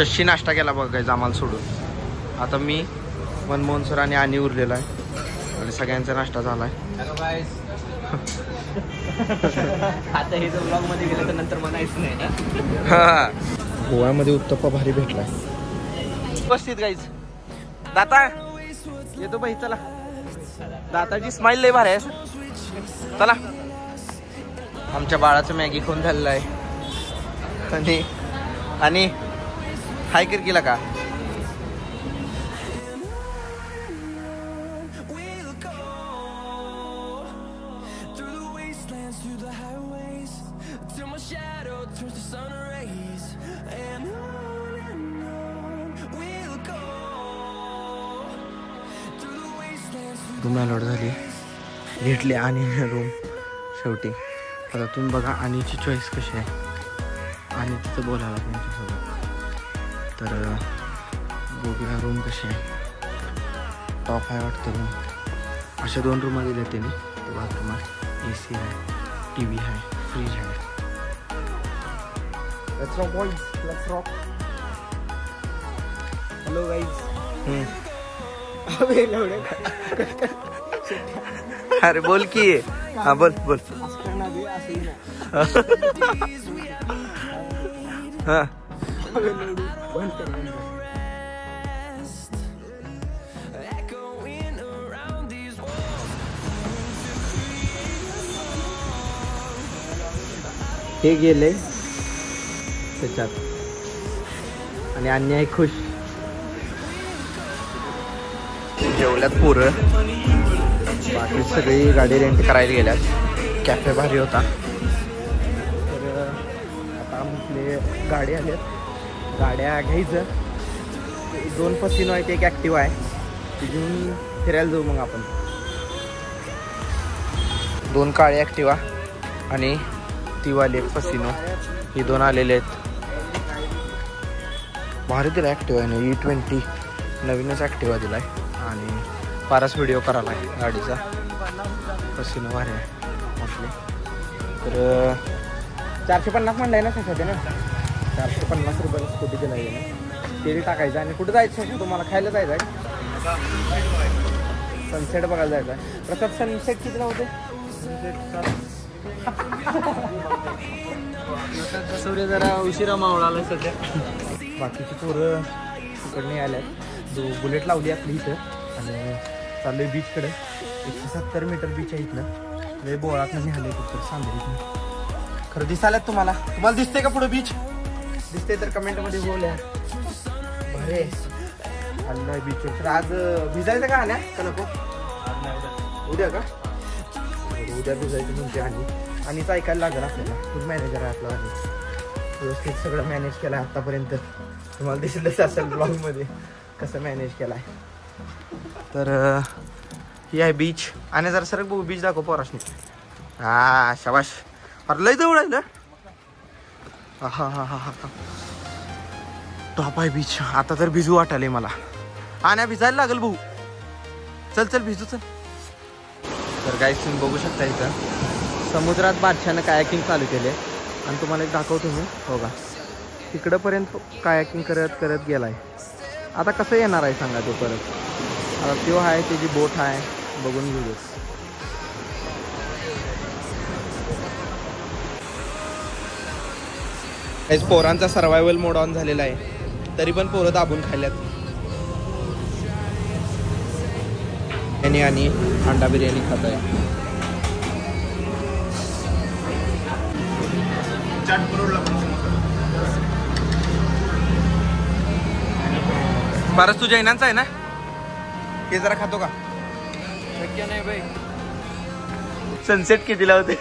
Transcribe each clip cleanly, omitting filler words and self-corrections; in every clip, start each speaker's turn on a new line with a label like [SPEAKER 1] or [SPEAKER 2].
[SPEAKER 1] शशी नाश्ता केला बघायचा आम्हाला सोडून. आता मी मनमोहन सर आणि उरलेला आहे आणि सगळ्यांचा नाश्ता झाला आहे.
[SPEAKER 2] हॅलो गाईस. आता हे जर ब्लॉग मध्ये गेलं तर नंतर म्हणायचं नाही ना.
[SPEAKER 1] हा गोव्यामध्ये उत्तप्पा भारी भेटलाय. उपस्थित गाईज. दाता येतो बाई, चला. दाताची स्माइल लय भारी आहे. चला. आमच्या बाळाचं मॅगी खाऊन झालेलं आहे आणि हाय किरकिला का. रूम अलॉट झाली, घेतली आणि रूम शेवटी. आता तुम्ही बघा आणीची चॉईस कशी आहे. आणि तिथं बोलायला त्यांच्यासोबत. तर बघूया रूम कशी आहे. टॉप आहे वाटतं रूम. अशा 2 रूम दिल्या त्यांनी. तर बाथरूम आहे, AC आहे, TV आहे, फ्रीज आहे. Let's rock boys, let's rock.
[SPEAKER 2] Hello guys.
[SPEAKER 1] अरे बोल की. हा बोल बोल. हा हे गेले त्याच्यात आणि अन्याय खुश. जेवल्यात पोरं. बाकी सगळी गाडी रेंट करायला गेल्यात. कॅफे भारी होता. तर आता आपले गाडी आल्यात. गाड्या घ्यायचं. 2 फसिनो आहेत, एक ॲक्टिव्हा आहे. ती घेऊन फिरायला जाऊ मग आपण. 2 काळे ॲक्टिव्हा आणि ती वाली एक फसिनो. ही 2 आलेले आहेत. भारी दिला ॲक्टिव्हा आहे ना. E20 नवीनच ॲक्टिव्हा दिला आहे आणि फारच व्हिडिओ करायला आहे गाडीचा. फसिनो भारी आहे मोस्टली. तर 450 म्हणलं आहे ना सध्या ना. 450 रुपयाला स्कूटी दिला आहे ना. तेल टाकायचं आणि कुठं जायचं तुम्हाला? खायला जायचं आहे. सनसेट बघायला जायचं आहे. प्रसाद सनसेट कितीला होते?
[SPEAKER 2] सूर्य जरा उशिरा मावळाला सध्या.
[SPEAKER 1] बाकीची पोरं तिकडे आल्यात. बुलेट लावली आपली इथं आणि चालू आहे बीचकडे. 170 मीटर बीच आहे इथनं. लय बोळातनं निघाले कुठं सांगलीतनं. खरं दिसायलात तुम्हाला दिसते का पुढे बीच? दिसते तर कमेंटमध्ये बोलूया. बरे आलं आहे बीचवर. तर आज भिजायचं का आल्या का नको? उद्या का? उद्या भिजायचं म्हणते. आणि ऐकायला लागेल आपल्याला. फुल मॅनेजर आहे आपला आणि व्यवस्थित सगळं मॅनेज केलं आहे आत्तापर्यंत. तुम्हाला दिसलंच असेल ब्लॉगमध्ये कसं मॅनेज केलं आहे. तर ही आहे बीच. आणि जरा सर बघू बीच दाखव पोराशनी. हा शाबाश. अरे लय जवळ आहे ना. हा हा हा हा टॉप आहे बीच. आता तर भिजू वाटायलंय मला. आणि भिजायला लागेल भाऊ. चल चल भिजू चल. तर गाईस तुम्ही बघू शकता इथं समुद्रात बादशानं कायाकिंग चालू केले. आणि तुम्हाला एक दाखवतो मी. हो का तिकडंपर्यंत कायाकिंग करत करत गेलाय. आता कसं येणार आहे सांगा तो परत. आता तो आहे त्याची बोट आहे. बघून घेऊ. पोरांचा सर्वायवल मोड ऑन झालेला आहे. तरी पण पोरं दाबून खायल्यात. आणि अंडा बिर्याणी खात आहे. फारच तुझ्या इनांचा आहे ना. हे जरा खातो का?
[SPEAKER 2] शक्य नाही बाई.
[SPEAKER 1] सनसेट कितीला होते?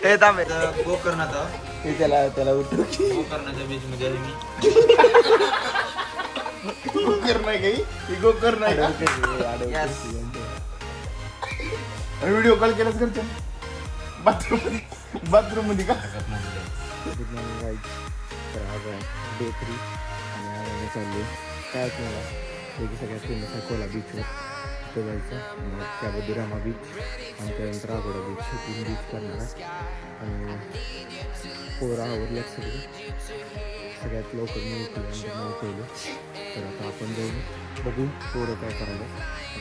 [SPEAKER 1] हे थांबे
[SPEAKER 2] गोकर्णाचा.
[SPEAKER 1] त्याला उठू.
[SPEAKER 2] गोकर्णाच्या बीच मध्ये मी
[SPEAKER 1] गोकर्ण नाही काही. गोकर्ण व्हिडिओ कॉल केलाच करतो बाथरूम मध्ये का? तर आज आहे डे 3 आणि आज आम्ही चाललो काय तुम्हाला सगळ्यात फेमस आहे कोला बीचवर. तिथं जायचं. मग त्याबद्दल रामा बीच आणि त्यानंतर आगोडा बीच. 3 बीच करणार आहे. आणि पोरं आवरल्यात सगळ्यात लवकर मी उठवलं. तर आता आपण जाऊन बघू पोरं काय करायला.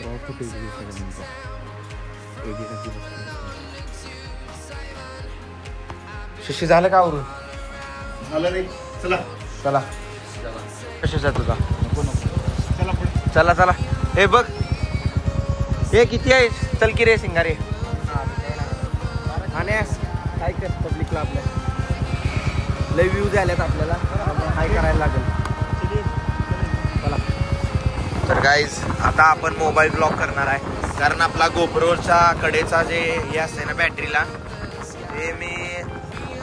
[SPEAKER 1] रॉ फुटेज घेऊ सगळ्यांचा एडिटाची. शशी झालं का आवरून?
[SPEAKER 3] झालं रे. चला
[SPEAKER 1] चला. कशाचा तुझा? चला चला. हे बघ हे किती आहे? चल की रे सिंगारे. आणि काय कर पब्लिकला आपल्या लय व्ह्यूज आल्यात आपल्याला, काय करायला लागेल. चला. तर गाईज आता आपण मोबाईल ब्लॉक करणार आहे, कारण आपला गोप्रोच्या कडेचा जे हे असते ना बॅटरीला, ते मी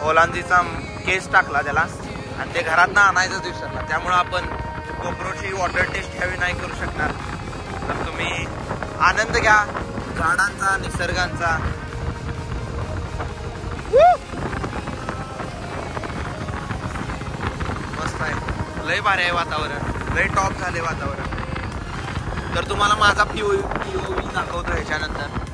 [SPEAKER 1] ओलांजीचा केस टाकला त्याला आणि ते घरात ना आणायचं दिवसाला. त्यामुळं आपण गोप्रोची वॉटर टेस्ट ह्यावी नाही करू शकणार. तर तुम्ही आनंद घ्या झाडांचा, निसर्गांचा. मस्त आहे, लय भारी आहे वातावरण, लय टॉप झाले वातावरण. तर तुम्हाला माझा POV दाखवतो ह्याच्यानंतर.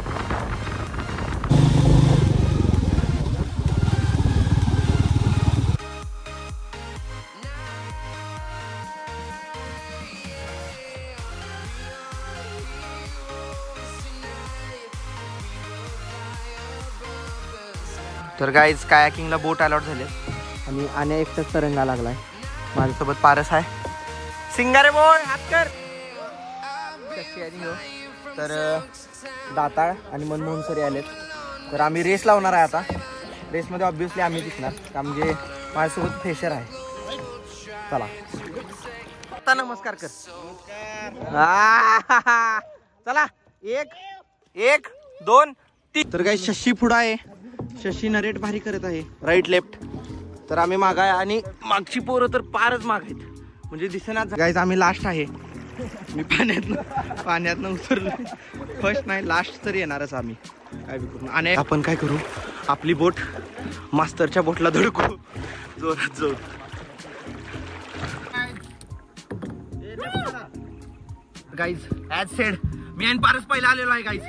[SPEAKER 1] तर गाईज कायाकिंगला बोट अलॉट झाले आणि आण्या एकटाच तरंगा लागलाय. माझ्यासोबत पारस आहे. सिंगारे बॉय हात कर. तर दाताळ आणि मनमोहन सर आलेत. तर आम्ही रेस लावणार आहे. आता रेसमध्ये ऑब्व्हियसली आम्ही जिंकणार, का म्हणजे माझ्यासोबत फ्रेशर आहे. चला आता नमस्कार कर. चला 1 2 3. तर काही शशी पुढं आहे. शशी नरेट भारी करत आहे, राईट लेफ्ट. तर आम्ही माग आहे आणि मागची पोरं तर पारच माग आहेत, म्हणजे दिसेना. गाईज आम्ही लास्ट आहे. मी पाण्यातनं उतरलो. फर्स्ट नाही लास्ट तर येणारच आम्ही. काय बी करू. आणि आपण काय करू, आपली बोट मास्तरच्या बोटला धडकू जोरात जाऊ. गाईज ॲज सेड मी आणि पारस पहिला आलेलो आहे. गाईज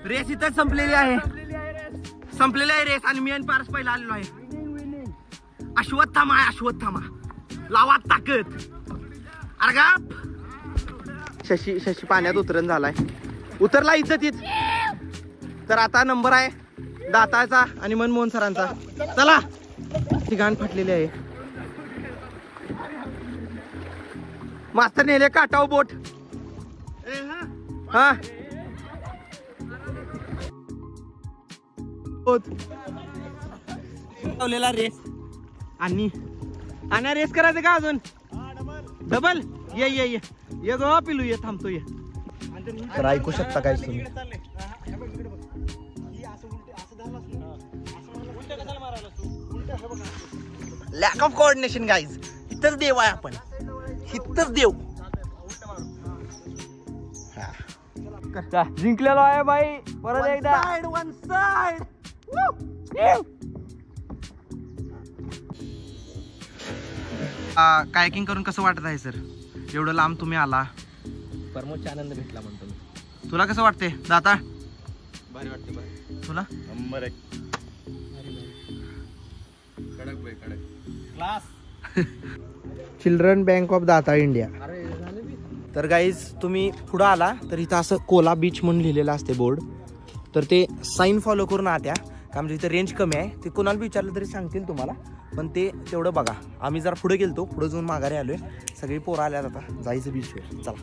[SPEAKER 1] रेस इथंच संपलेली आहे रेस, आणि मी आणि पारस पहिला आलेलो आहे. अश्वत्थामा आहे, अश्वत्थामा. लावा ताकद. अर्गाप. शशी पाण्यात उतरण झालाय, उतरला इज्जतीत. तर आता नंबर आहे दाताचा आणि मनमोहन सरांचा. चला. ठिकाण फाटलेले आहे. मास्तर नेले काटाव बोट. हा लावलेला रेस. आणि रेस करायचं का अजून? डबल. ये गो पिलू, ये थांबतो ये. तर ऐकू शकता काय तुम्ही. Lack of coordination guys. इथंच देव आहे आपण, इथंच देव. जिंकलेलो आहे बाई. परत एकदा वन साइड. कायकिंग करून कसं वाटत आहे सर? एवढं लांब तुम्ही आला.
[SPEAKER 2] परमोच्च आनंद भेटला म्हणतो मी.
[SPEAKER 1] तुला कसं वाटते दाता?
[SPEAKER 2] भारी वाटते. भारी.
[SPEAKER 1] तुला?
[SPEAKER 3] नंबर 1.
[SPEAKER 2] कडक बाई कडक. Class.
[SPEAKER 1] Children bank of data India. तर गाईज तुम्ही पुढं आला तर इथं असं कोला बीच म्हणून लिहिलेलं असते बोर्ड. तर ते साईन फॉलो करून आत्या, का म्हणजे इथं रेंज कमी आहे. ते कोणाला विचारलं तरी सांगतील तुम्हाला, पण ते तेवढं बघा. आम्ही जरा पुढे गेलतो, पुढे जाऊन माघारी आलोय. सगळी पोरं आल्यात, आता जायचं बीचवर. चला.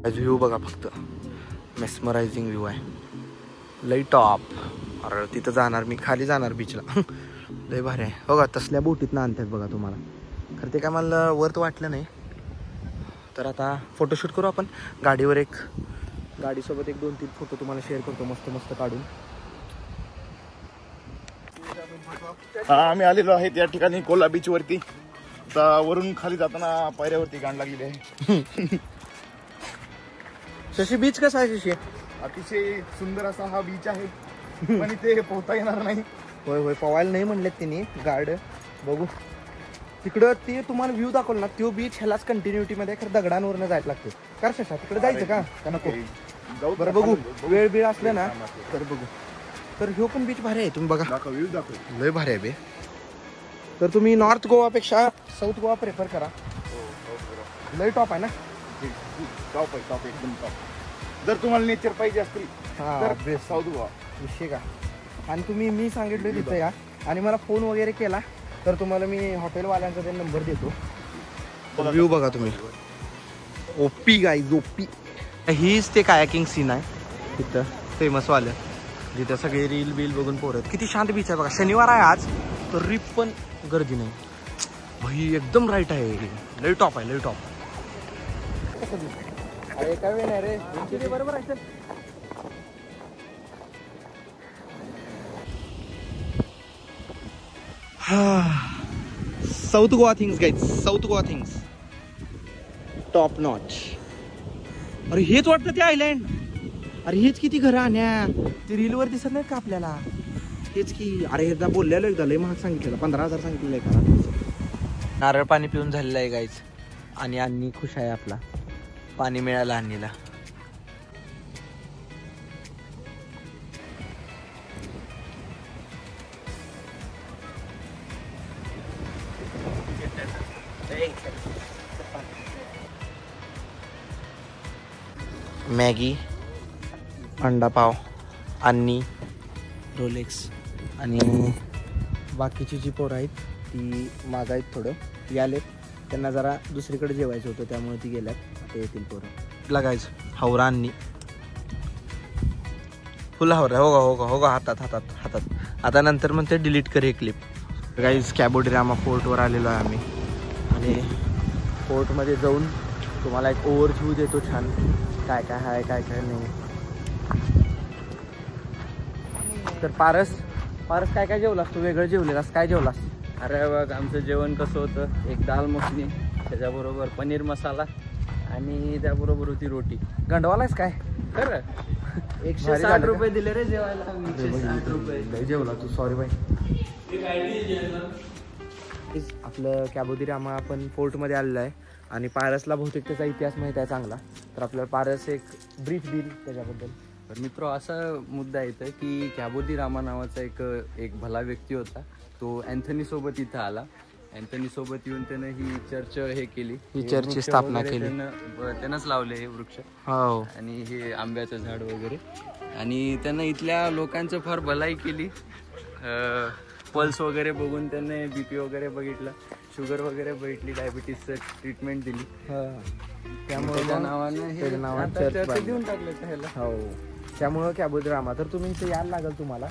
[SPEAKER 1] व्ह्यू बघा फक्त, मेस्मरायझिंग व्ह्यू आहे. लई टॉप. अरे तिथं जाणार मी, खाली जाणार बीचला. लय भारी आहे. बघा तसल्या बोटीतनं आणतात बघा तुम्हाला. खरं ते काय मला वर्थ वाटलं नाही. तर आता फोटोशूट करू आपण गाडीवर. गाडीसोबत 1-2-3 फोटो तुम्हाला शेअर करतो मस्त मस्त काढून.
[SPEAKER 3] आम्ही आलेलो आहे त्या ठिकाणी कोला बीच वरती. आता वरून खाली जाताना पायऱ्यावरती गांड लागलेली आहे.
[SPEAKER 1] शशी बीच कसा आहे शशी?
[SPEAKER 3] अतिशय सुंदर असा हा बीच आहे. पण इथे पोहता येणार नाही.
[SPEAKER 1] होय होय पवायला नाही म्हणलेत त्यांनी गार्ड. बघू तिकडं ते तुम्हाला व्ह्यू दाखवलं ना तो बीच ह्यालाच कंटिन्युटी मध्ये खरं दगडांवरनं जायला लागते. कर शशा तिकडे जायचं का नको?
[SPEAKER 3] जाऊ
[SPEAKER 1] बरं बघू वेळ बीळ असलं ना तर बघू. तर ह्यो पण बीच भारी आहे तुम्ही बघा.
[SPEAKER 3] व्ह्यू दाखव.
[SPEAKER 1] लय भारी आहे बे. तर तुम्ही नॉर्थ गोवापेक्षा साऊथ गोवा प्रेफर करा. लय टॉप आहे ना.
[SPEAKER 3] टॉप आहे टॉप एकदम टॉप. जर तुम्हाला नेचर पाहिजे असतील तर बेस्ट साऊथ गोवा
[SPEAKER 1] विषय का. आणि तुम्ही मी सांगितलं तिथं या आणि मला फोन वगैरे केला तर तुम्हाला मी हॉटेलवाल्यांचा ते नंबर देतो. व्ह्यू बघा तुम्ही. OP guys OP. हीच ते कायाकिंग सीन आहे तिथं फेमस वालं जिथं सगळे रील बिल बघून पोरत. किती शांत बीच आहे बघा. शनिवार आहे आज तर रिप पण गर्दी नाही भाई. एकदम राईट आहे. लय टॉप आहे लय टॉप. काय वेळ नाही रे बरोबर आहे. South Goa things guys. South Goa things top notch. अरे हेच वाटतं ते आयलँड. अरे हेच किती घरं आण्या ते रीलवर दिसत नाहीत का आपल्याला. हेच की. अरे एकदा बोललेलो एकदा लय महाग सांगितलेलं 15,000 सांगितलेलं आहे का. नारळ पाणी पिऊन झालेलं आहे गाईज. आणि अन्नी खुश आहे आपला. पाणी मिळालं अन्नीला. मॅगी अंडा पाव अन्नी रोलेक्स आणि बाकीची जी पोरं आहेत ती माग आहेत. थोडं ती आलेत त्यांना जरा दुसरीकडे जेवायचं होतं त्यामुळे ती गेल्यात. आता येतील पोरं. लगायचं हावरा अन्नी फुल हावरा. हो का हातात हातात हातात. आता नंतर मग ते डिलीट कर हे क्लिप. गाईज कॅबोडिरामा फोर्टवर आलेलो आहे आम्ही आणि फोर्टमध्ये जाऊन तुम्हाला एक ओव्हरव्ह्यू देतो छान काय काय आहे काय काय नाही. तर पारस काय काय जेवलास तू? वेगळं जेवलेलास. काय जेवलास?
[SPEAKER 2] अरे बघ आमचं जेवण कसं होतं. एक दाल मखनी त्याच्याबरोबर पनीर मसाला आणि त्याबरोबर होती रोटी.
[SPEAKER 1] गंडवालायस काय
[SPEAKER 2] खरं. 160 रुपये दिले रे जेवायला. 160 रुपये
[SPEAKER 1] जेवला तू. सॉरी बाई. आपलं कॅबोडिरामा आपण फोर्टमध्ये आलेलं आहे आणि पारसला बहुतेक त्याचा इतिहास माहीत आहे चांगला. तर आपल्याला पारस एक ब्रीफ देईल त्याच्याबद्दल.
[SPEAKER 2] तर मित्र असा मुद्दा येतं की कॅबोडिरामा नावाचा एक भला व्यक्ती होता. तो अँथनी सोबत इथं आला. अँथनी सोबत येऊन त्यानं ही चर्च हे केली.
[SPEAKER 1] ही चर्चची स्थापना केली.
[SPEAKER 2] त्यानंच लावले हे वृक्ष
[SPEAKER 1] हो.
[SPEAKER 2] आणि हे आंब्याचं झाड वगैरे. आणि त्यानं इथल्या लोकांचं फार भलाई केली. पल्स वगैरे बघून त्याने BP वगैरे बघितलं. शुगर वगैरे बघितली. डायबिटीसचं ट्रीटमेंट दिली. त्यामुळे त्या नावानं चर्च देऊन टाकलं त्याला.
[SPEAKER 1] हो त्यामुळं कॅबोडिरामा. तर तुम्ही इथे यायला लागेल तुम्हाला.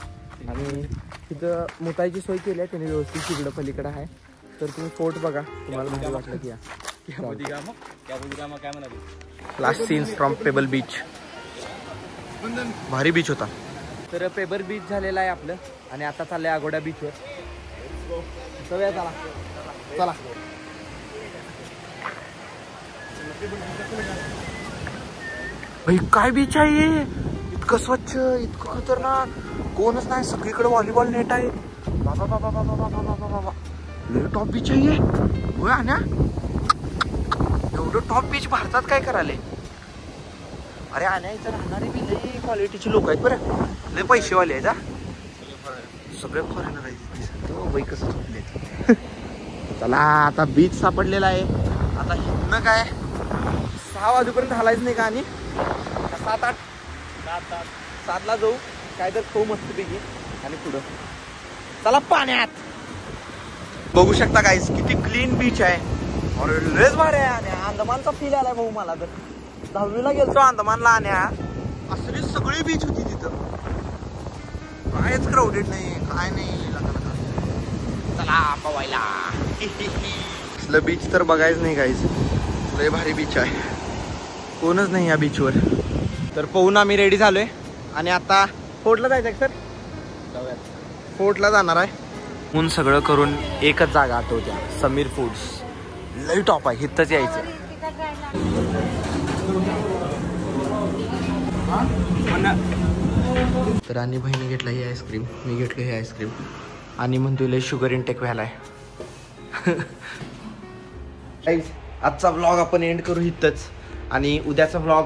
[SPEAKER 1] आणि तिथं मुताईची सोय केली आहे त्यांनी व्यवस्थित. तिकडं पलीकडं आहे. तर तुम्ही फोर्ट बघा तुम्हाला माहिती वाटलं की या.
[SPEAKER 2] कॅबोडिरामा काय म्हणाले.
[SPEAKER 1] Last scenes from payable beach. भारी बीच होता. तर पेबल बीच झालेला आहे आपलं आणि आता चाललंय अगोडा बीचवर. चला चला. भाई काय बीच आहे. इतकं स्वच्छ इतकं खतरनाक. कोणच नाही. सगळीकडे व्हॉलीबॉल नेट आहे. बाबा बाबा बाबा बाबा बाबा बाबा लय टॉप बीच आहे. होय आण्या एवढं टॉप बीच भारतात काय करायले. अरे आण्या इथं राहणारे बी लई क्वालिटीचे लोक आहेत बरं. लय पैसेवाले आहेत. सगळे फॉरेनर आहेत. बाई कसं झोपले. चला आता बीच सापडलेला आहे. आता इथनं काय 6 वाजेपर्यंत हलायचं नाही का. आणि 7-8 जाऊ काय तर खाऊ मस्तपैकी आणि पुढं चला पाण्यात. बघू शकता गाईस किती क्लीन बीच आहे. अरे लयच भारी आहे. आणि अंदमानचा फील आलाय भाऊ मला. तर 10वीला गेलतो अंदमानला आणि असली सगळी बीच होती तिथं. कायच क्राऊडेड नाही काय नाही. चला पवायला. असलं बीच तर बघायच नाही गाईस. लय भारी बीच आहे. कोणच नाही या बीचवर. तर पोहून आम्ही रेडी झालोय आणि आता फोर्टला जायचं सर. फोर्टला जाणार आहे. म्हणून सगळं करून एकच जागा आठवत्या. समीर फूड्स. लई टॉप आहे. इथंच यायचं. तर आणि बहिणी घेतला ही आईस्क्रीम, मी घेतलो ही आईस्क्रीम आणि म्हणतो लय शुगर इनटेक व्हायला आहे. आजचा व्लॉग आपण एंड करू इथंच आणि उद्याचा व्लॉग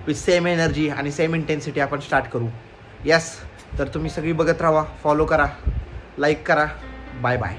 [SPEAKER 1] विथ सेम एनर्जी आणि सेम इंटेन्सिटी आपण स्टार्ट करू. यस, तर तुम्ही सगळी बघत राहा, फॉलो करा, लाईक करा. Bye bye.